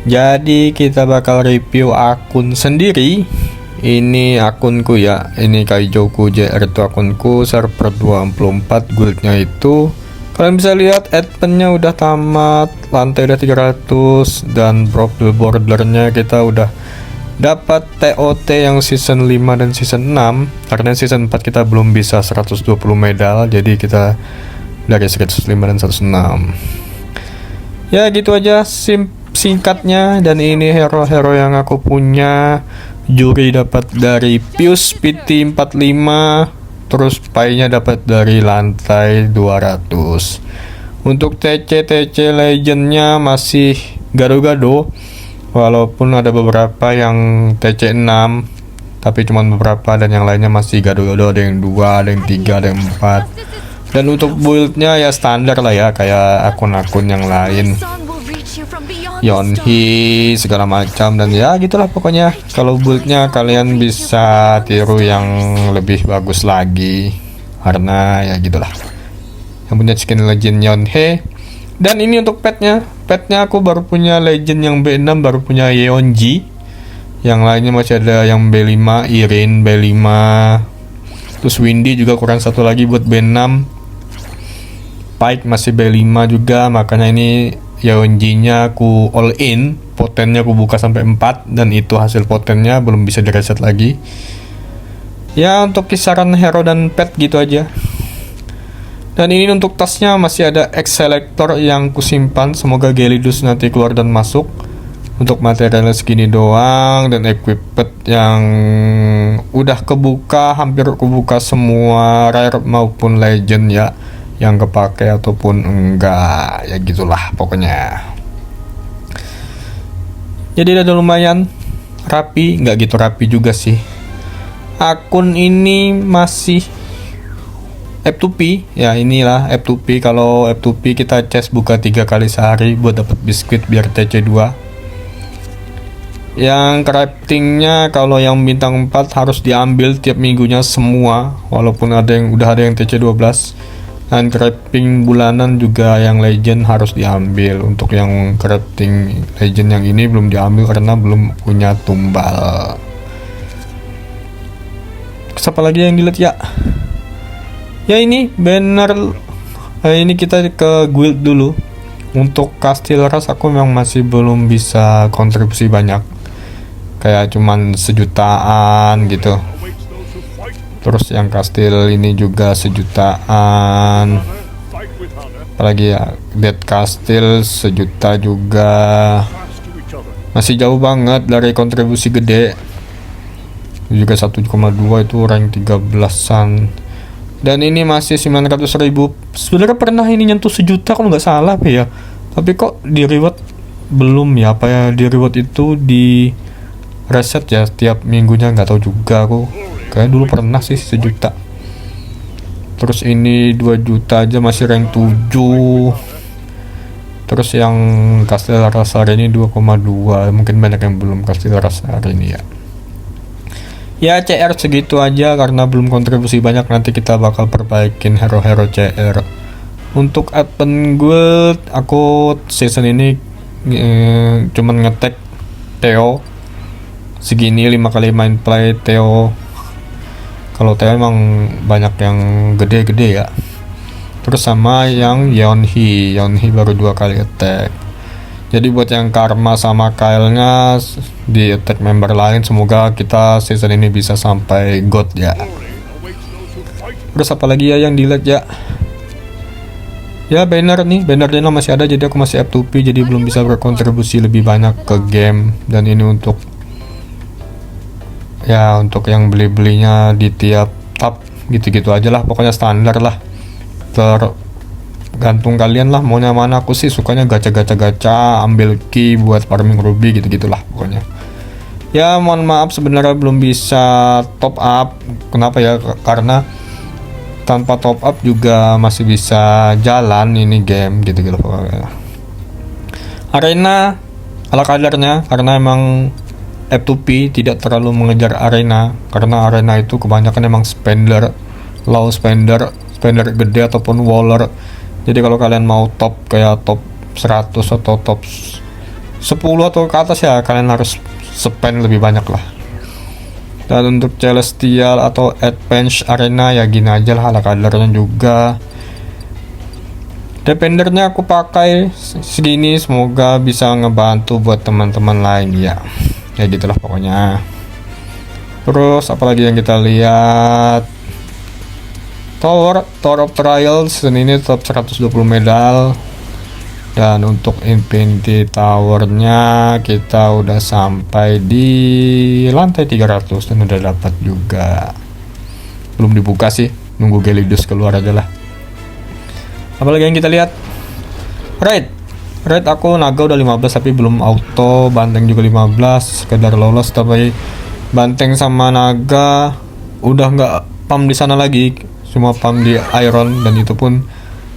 Jadi kita bakal review akun sendiri. Ini akunku ya, ini Kaijoku JR itu akunku, server 24, guildnya itu kalian bisa lihat adminnya udah tamat, lantai udah 300, dan profil bordernya kita udah dapat TOT yang season 5 dan season 6. Karena season 4 kita belum bisa 120 medal, jadi kita dari 105 dan 106. Ya gitu aja singkatnya. Dan ini hero-hero yang aku punya. Juri dapat dari Pius PT 45, terus pay-nya dapat dari lantai 200. Untuk TC legendnya masih gado-gado, walaupun ada beberapa yang TC 6, tapi cuma beberapa, dan yang lainnya masih gado-gado, ada yang 2, ada yang 3, ada yang 4. Dan untuk build-nya ya standar lah ya, kayak akun-akun yang lain, Yonhi segala macam, dan ya gitulah pokoknya. Kalau build-nya kalian bisa tiru yang lebih bagus lagi, karena ya gitulah. Yang punya skin legend Yonhe. Dan ini untuk petnya aku baru punya legend yang B6, baru punya Yeonji. Yang lainnya masih ada yang B5, Irin B5, terus Windy juga kurang satu lagi buat B6. Pike masih B5 juga, makanya ini Yeonji-nya aku all in, potennya aku buka sampai 4, dan itu hasil potennya belum bisa direset lagi. Ya untuk kisaran hero dan pet gitu aja. Dan ini untuk tasnya masih ada X selector yang kusimpan, semoga Gelidus nanti keluar dan masuk. Untuk materialnya segini doang, dan equipment yang udah kebuka, hampir kebuka semua rare maupun legend ya, yang kepake ataupun enggak, ya gitulah pokoknya. Jadi udah lumayan rapi, nggak gitu rapi juga sih. Akun ini masih F2P ya, inilah F2P. Kalau F2P kita chest buka 3 kali sehari buat dapat biskuit biar TC2. Yang craftingnya kalau yang bintang 4 harus diambil tiap minggunya semua, walaupun udah ada yang TC12. Dan crafting bulanan juga yang legend harus diambil. Untuk yang crafting legend yang ini belum diambil karena belum punya tumbal. Siapa lagi yang dilihat ya? Ya ini banner. Ini kita ke guild dulu. Untuk kastil ras aku memang masih belum bisa kontribusi banyak, kayak cuman sejutaan gitu. Terus yang kastil ini juga sejutaan. Apalagi ya, Dead Castle sejuta juga. Masih jauh banget dari kontribusi gede. Juga 1,2 itu rank 13an. Dan ini masih 900.000. Sebenarnya pernah ini nyentuh sejuta kalau nggak salah ya. Tapi kok di reward belum ya? Apa ya, di reward itu di reset ya setiap minggunya, nggak tahu juga aku. Kayak dulu pernah sih sejuta. Terus ini 2 juta aja masih rank 7. Terus yang kastil rasar ini 2,2. Mungkin banyak yang belum kastil rasar ini ya. Ya CR segitu aja karena belum kontribusi banyak. Nanti kita bakal perbaikin hero-hero CR. Untuk admin guild aku season ini cuman ngetek Theo segini 5 kali main play Theo. Kalau Theo emang banyak yang gede-gede ya. Terus sama yang Yonhi baru 2 kali attack. Jadi buat yang Karma sama Kyle-nya di attack member lain, semoga kita season ini bisa sampai God ya. Terus apa lagi ya yang dilihat ya? Ya bannernya masih ada, jadi aku masih F2P, jadi belum bisa berkontribusi lebih banyak ke game. Dan ini untuk yang beli-belinya di tiap tab gitu-gitu aja lah, pokoknya standar lah. Tergantung kalian lah maunya mana. Aku sih sukanya gacha, ambil key buat farming ruby gitu-gitulah pokoknya. Ya mohon maaf sebenarnya belum bisa top up. Kenapa ya? Karena tanpa top up juga masih bisa jalan ini game gitu-gitu pokoknya. Arena ala kadarnya, karena emang F2P tidak terlalu mengejar arena, karena arena itu kebanyakan emang low spender gede ataupun waller. Jadi kalau kalian mau top kayak top 100 atau top 10 atau ke atas ya kalian harus spend lebih banyak lah. Dan untuk Celestial atau Advance Arena ya gini aja lah, ala kadarnya juga. Dependernya aku pakai segini, semoga bisa ngebantu buat teman-teman lain ya. Ya gitulah pokoknya. Terus apalagi yang kita lihat, Tower of Trials ini tetap 120 medal. Dan untuk Infinity Tower-nya kita udah sampai di lantai 300 dan udah dapat juga. Belum dibuka sih, nunggu Gelidus keluar aja lah. Apalagi yang kita lihat, Raid aku naga udah 15 tapi belum auto, banteng juga 15, sekedar lolos. Tapi banteng sama naga udah nggak pam di sana lagi, cuma pam di Iron, dan itu pun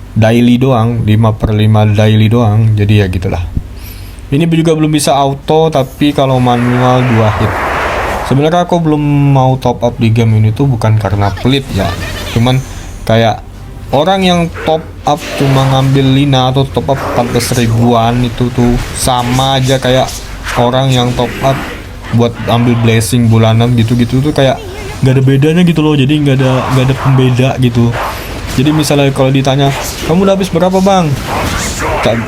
daily doang, 5/5 daily doang. Jadi ya gitulah. Ini juga belum bisa auto, tapi kalau manual 2 hit. Sebenarnya aku belum mau top up di game ini tuh bukan karena pelit ya, cuman kayak orang yang top up cuma ngambil Lina atau top up 14 ribuan itu tuh sama aja kayak orang yang top up buat ambil blessing bulanan gitu-gitu tuh, kayak nggak ada bedanya gitu loh. Jadi nggak ada pembeda gitu. Jadi misalnya kalau ditanya, kamu udah habis berapa bang?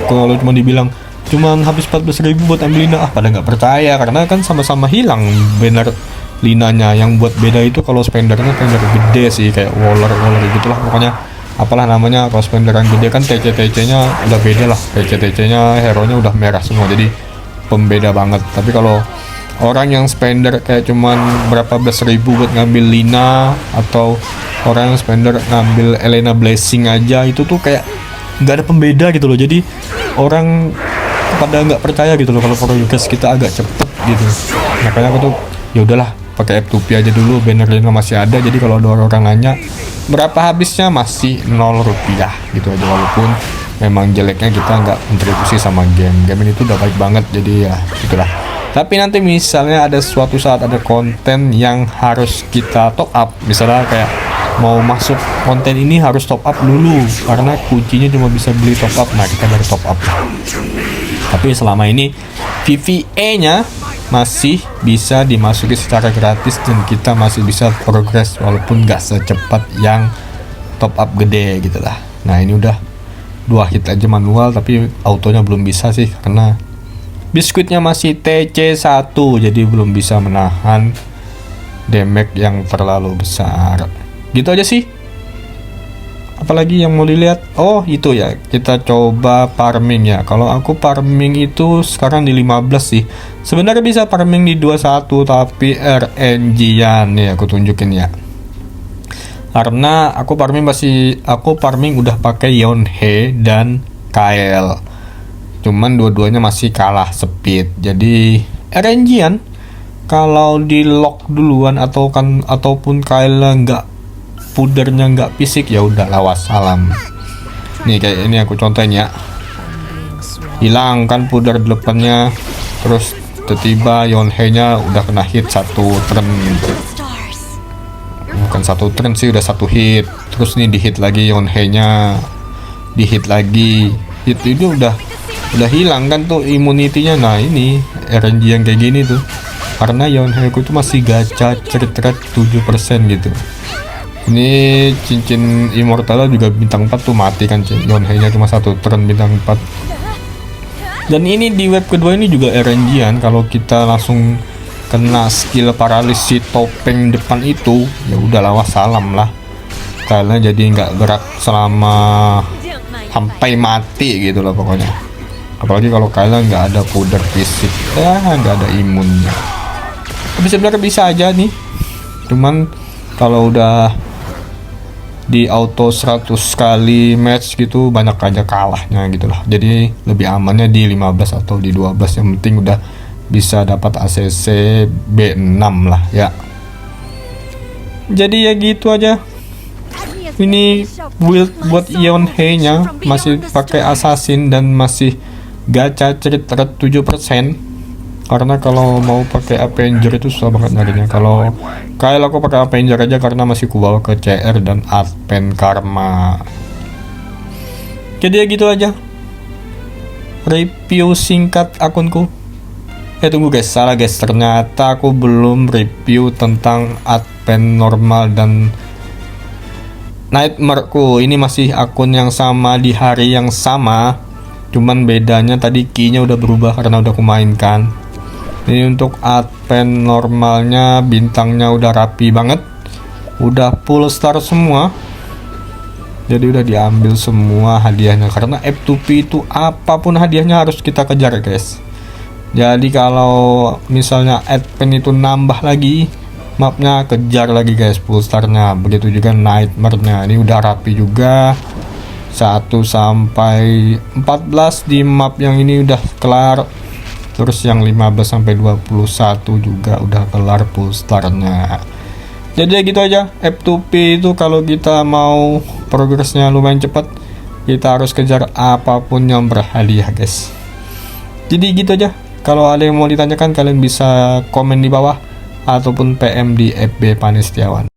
Kalau cuma dibilang cuman habis 14 ribu buat ambil Lina, pada nggak percaya karena kan sama-sama hilang banner Linanya. Yang buat beda itu kalau spendernya spender gede sih, kayak waller gitulah pokoknya. Apalah namanya, kalau spender yang gede kan TC-nya udah beda lah. TC-nya hero nya udah merah semua, jadi pembeda banget. Tapi kalau orang yang spender kayak cuman berapa belas ribu buat ngambil Lina, atau orang yang spender ngambil Elena Blessing aja, itu tuh kayak nggak ada pembeda gitu loh. Jadi orang pada nggak percaya gitu loh kalau progres kita agak cepet gitu. Makanya aku tuh ya udahlah pakai F2P aja dulu, banner Lina masih ada. Jadi kalau ada orang nanya berapa habisnya, masih 0 rupiah gitu aja. Walaupun memang jeleknya kita nggak kontribusi sama game ini tuh udah baik banget. Jadi ya itulah. Tapi nanti misalnya ada suatu saat ada konten yang harus kita top up, misalnya kayak mau masuk konten ini harus top up dulu karena kuncinya cuma bisa beli top up, nah kita baru top up. Tapi selama ini VVE nya masih bisa dimasuki secara gratis dan kita masih bisa progres walaupun gak secepat yang top up gede gitu lah. Nah ini udah 2 hit aja manual, tapi autonya belum bisa sih karena biskuitnya masih TC1, jadi belum bisa menahan damage yang terlalu besar. Gitu aja sih. Apalagi yang mau dilihat? Oh itu ya, kita coba farming ya. Kalau aku farming itu sekarang di 15 sih. Sebenarnya bisa farming di 21 tapi RNG-an nih aku tunjukin ya. Karena aku farming udah pakai Yonhe dan Kael. Cuman dua-duanya masih kalah speed. Jadi RNG-an kalau di lock duluan ataupun Kael nggak, pudernya nggak fisik, ya udah lawas salam. Nih kayak ini aku contohin ya, hilang kan puder depannya, terus tiba-tiba Yonhe nya udah kena hit 1 turn, bukan 1 turn sih, udah 1 hit. Terus nih di hit lagi Yonhe nya, di hit lagi, hit itu udah hilang kan tuh immunity-nya. Nah ini RNG yang kayak gini tuh karena Yonhe ku itu masih gacha cerit 7% gitu. Ini cincin immortal juga bintang 4 tuh mati kan, Yonhe nya cuma 1 turn bintang 4. Dan ini di web kedua ini juga RNG-an, kalau kita langsung kena skill paralisi topeng depan itu ya udah lawas salam lah, karena jadi nggak gerak selama sampai mati gitu loh pokoknya. Apalagi kalau kalian nggak ada puder fisik ya, nggak ada imunnya. Tapi sebenarnya bisa aja nih, cuman kalau udah di auto 100 kali match gitu banyak aja kalahnya gitu lah. Jadi lebih amannya di 15 atau di 12, yang penting udah bisa dapat ACC B6 lah ya. Jadi ya gitu aja. Ini build buat Yonhe nya masih pakai assassin dan masih gacha cerit 7%. Karena kalau mau pakai Avenger itu susah banget nyarinya. Kalau kayak aku pakai Avenger aja karena masih kubawa ke CR dan Advent Karma. Jadi ya gitu aja. review singkat akunku. Tunggu guys, salah guys, ternyata aku belum review tentang advent normal dan nightmare-ku. Ini masih akun yang sama di hari yang sama, cuman bedanya tadi key-nya udah berubah karena udah kumainkan. Ini untuk advent normalnya, bintangnya udah rapi banget, udah full star semua, jadi udah diambil semua hadiahnya, karena F2P itu apapun hadiahnya harus kita kejar guys. Jadi kalau misalnya advent itu nambah lagi mapnya, kejar lagi guys full starnya. Begitu juga nightmare-nya, ini udah rapi juga, 1 sampai 14 di map yang ini udah kelar. Terus yang 15 sampai 21 juga udah kelar full starnya. Jadi ya gitu aja, F2P itu kalau kita mau progresnya lumayan cepat, kita harus kejar apapun yang berhadiah guys. Jadi gitu aja. Kalau ada yang mau ditanyakan, kalian bisa komen di bawah ataupun PM di FB Pani Setiawan.